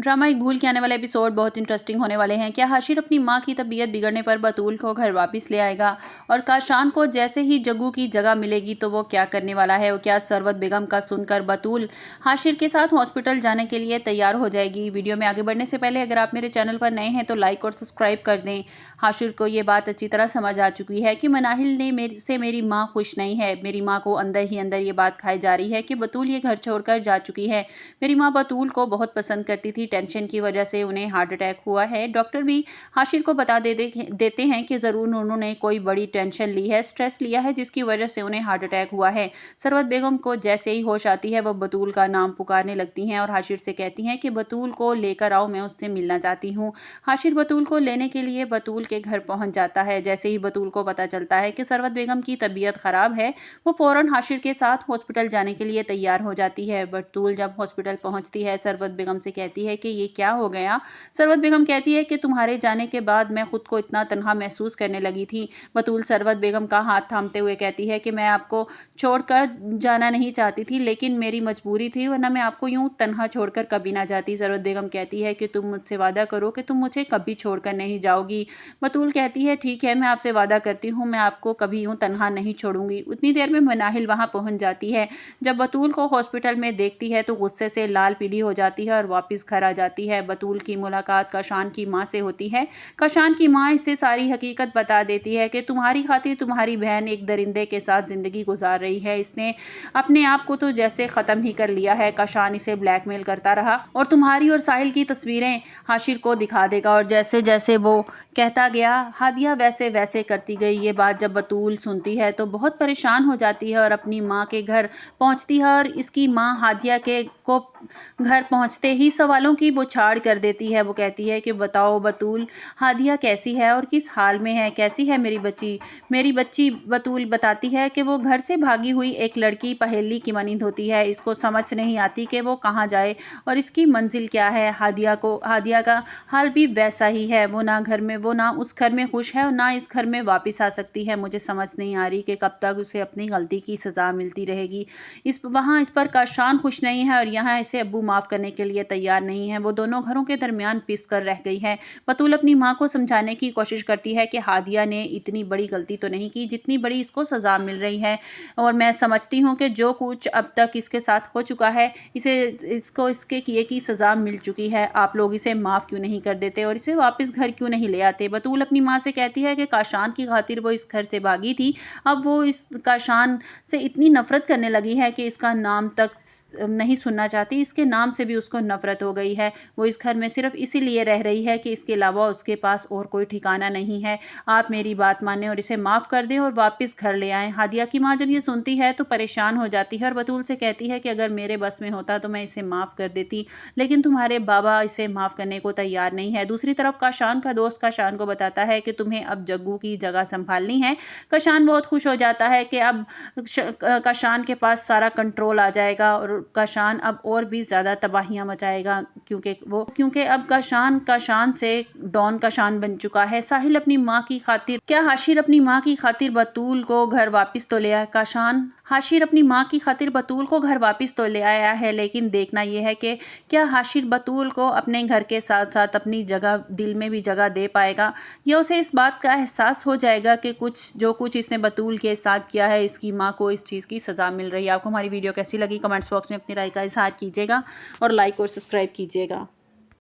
Drama एक भूल के आने वाले एपिसोड बहुत इंटरेस्टिंग होने वाले हैं। क्या हाशिर अपनी मां की तबीयत बिगड़ने पर बतूल को घर वापस ले आएगा? और काशान को जैसे ही जग्गू की जगह मिलेगी तो वो क्या करने वाला है? और क्या सरवत बेगम का सुनकर बतूल हाशिर के साथ हॉस्पिटल जाने के लिए तैयार हो जाएगी? वीडियो में आगे बढ़ने से पहले अगर आप मेरे चैनल पर नए हैं तो लाइक और सब्सक्राइब कर दें। हाशिर को ये बात अच्छी तरह समझ आ चुकी है कि मनाहिल ने मेरी माँ खुश नहीं है। मेरी माँ को अंदर ही अंदर ये बात खाई जा रही है कि बतूल ये घर छोड़कर जा चुकी है। मेरी माँ बतूल को बहुत पसंद करती थी, टेंशन की वजह से उन्हें हार्ट अटैक हुआ है। डॉक्टर भी हाशिर को बता देते हैं कि ज़रूर उन्होंने कोई बड़ी टेंशन ली है, स्ट्रेस लिया है, जिसकी वजह से उन्हें हार्ट अटैक हुआ है। सरवत बेगम को जैसे ही होश आती है वो बतूल का नाम पुकारने लगती हैं और हाशिर से कहती हैं कि बतूल को लेकर आओ, मैं उससे मिलना चाहती हूँ। हाशिर बतूल को लेने के लिए बतूल के घर पहुँच जाता है। जैसे ही बतूल को पता चलता है कि सरवत बेगम की तबीयत ख़राब है, वो फ़ौरन हाशिर के साथ हॉस्पिटल जाने के लिए तैयार हो जाती है। बतूल जब हॉस्पिटल पहुँचती है सरवत बेगम से कहती है कि ये क्या हो गया? सरवत बेगम कहती है कि तुम्हारे जाने के बाद मैं खुद को इतना तन्हा महसूस करने लगी थी। बतूल सरवत बेगम का हाथ थामते हुए कहती है कि मैं आपको छोड़कर जाना नहीं चाहती थी, लेकिन मेरी मजबूरी थी, वरना मैं आपको यूं तन्हा छोड़कर कभी ना जाती। सरवत बेगम कहती है कि तुम मुझसे वादा करो कि तुम मुझे कभी छोड़कर नहीं जाओगी। बतूल कहती है ठीक है, मैं आपसे वादा करती हूँ, मैं आपको कभी यूं तन्हा नहीं छोड़ूंगी। उतनी देर में मनाहिल वहाँ पहुँच जाती है। जब बतूल को हॉस्पिटल में देखती है तो गुस्से से लाल पीली हो जाती है और वापस घर आ जाती है। बतूल की मुलाकात काशान की माँ से होती है। काशान की माँ इससे सारी हकीकत बता देती है कि तुम्हारी खातिर तुम्हारी बहन एक दरिंदे के साथ ज़िंदगी गुजार रही है। इसने अपने आप को तो जैसे ख़त्म ही कर लिया है। काशान इसे ब्लैकमेल करता रहा और तुम्हारी और साहिल की तस्वीरें हाशिर को दिखा देगा। और जैसे जैसे वो कहता गया हादिया वैसे वैसे करती गई। ये बात जब बतूल सुनती है तो बहुत परेशान हो जाती है और अपनी माँ के घर पहुँचती है और इसकी माँ हादिया के को घर पहुँचते ही सवालों की बौछार कर देती है। वो कहती है कि बताओ बतूल, हादिया कैसी है और किस हाल में है? कैसी है मेरी बच्ची? मेरी बच्ची बतूल बताती है कि वो घर से भागी हुई एक लड़की पहेली की मानिंद होती है। इसको समझ नहीं आती कि वो कहाँ जाए और इसकी मंजिल क्या है। हादिया का हाल भी वैसा ही है। वो ना उस घर में खुश है और ना इस घर में वापस आ सकती है। मुझे समझ नहीं आ रही कि कब तक उसे अपनी गलती की सज़ा मिलती रहेगी। वहाँ इस पर काशान खुश नहीं है और यहाँ इसे अब्बू माफ़ करने के लिए तैयार नहीं है। वो दोनों घरों के दरमियान पिस कर रह गई है। बतूल अपनी माँ को समझाने की कोशिश करती है कि हादिया ने इतनी बड़ी गलती तो नहीं की जितनी बड़ी इसको सज़ा मिल रही है, और मैं समझती हूँ कि जो कुछ अब तक इसके साथ हो चुका है इसको इसके किए की सज़ा मिल चुकी है। आप लोग इसे माफ़ क्यों नहीं कर देते और इसे वापस घर क्यों नहीं ले आते? बतूल अपनी माँ से कहती है कि काशान की खातिर वो इस घर से भागी थी। अब वो इस काशान से इतनी नफरत करने लगी है कि इसका नाम तक नहीं सुनना चाहती। इसके नाम से भी उसको नफरत हो गई है। वो इस घर में सिर्फ इसीलिए रह रही है कि इसके अलावा उसके पास और कोई ठिकाना नहीं है। आप मेरी बात मानें और इसे माफ़ कर दें और वापस घर ले आएँ। हादिया की माँ जब ये सुनती है तो परेशान हो जाती है और बतूल से कहती है कि अगर मेरे बस में होता तो मैं इसे माफ़ कर देती, लेकिन तुम्हारे बाबा इसे माफ़ करने को तैयार नहीं है। दूसरी तरफ काशान का दोस्त काशान को बताता है कि तुम्हें अब जग्गू की जगह संभालनी है। काशान बहुत खुश हो जाता है कि अब काशान के पास सारा कंट्रोल आ जाएगा और काशान अब और भी ज़्यादा तबाहियां मचाएगा, क्योंकि अब काशान से डॉन काशान बन चुका है। साहिल अपनी माँ की खातिर क्या हाशिर अपनी माँ की खातिर बतूल को घर वापस तो ले आया? हाशिर अपनी माँ की खातिर बतूल को घर वापस तो ले आया है, लेकिन देखना यह है कि क्या हाशिर बतूल को अपने घर के साथ साथ अपनी जगह दिल में भी जगह दे पाएगा, या उसे इस बात का एहसास हो जाएगा कि जो कुछ इसने बतूल के साथ किया है इसकी माँ को इस चीज़ की सज़ा मिल रही है। आपको हमारी वीडियो कैसी लगी कमेंट्स बॉक्स में अपनी राय का इज़हार कीजिएगा और लाइक और सब्सक्राइब कीजिएगा।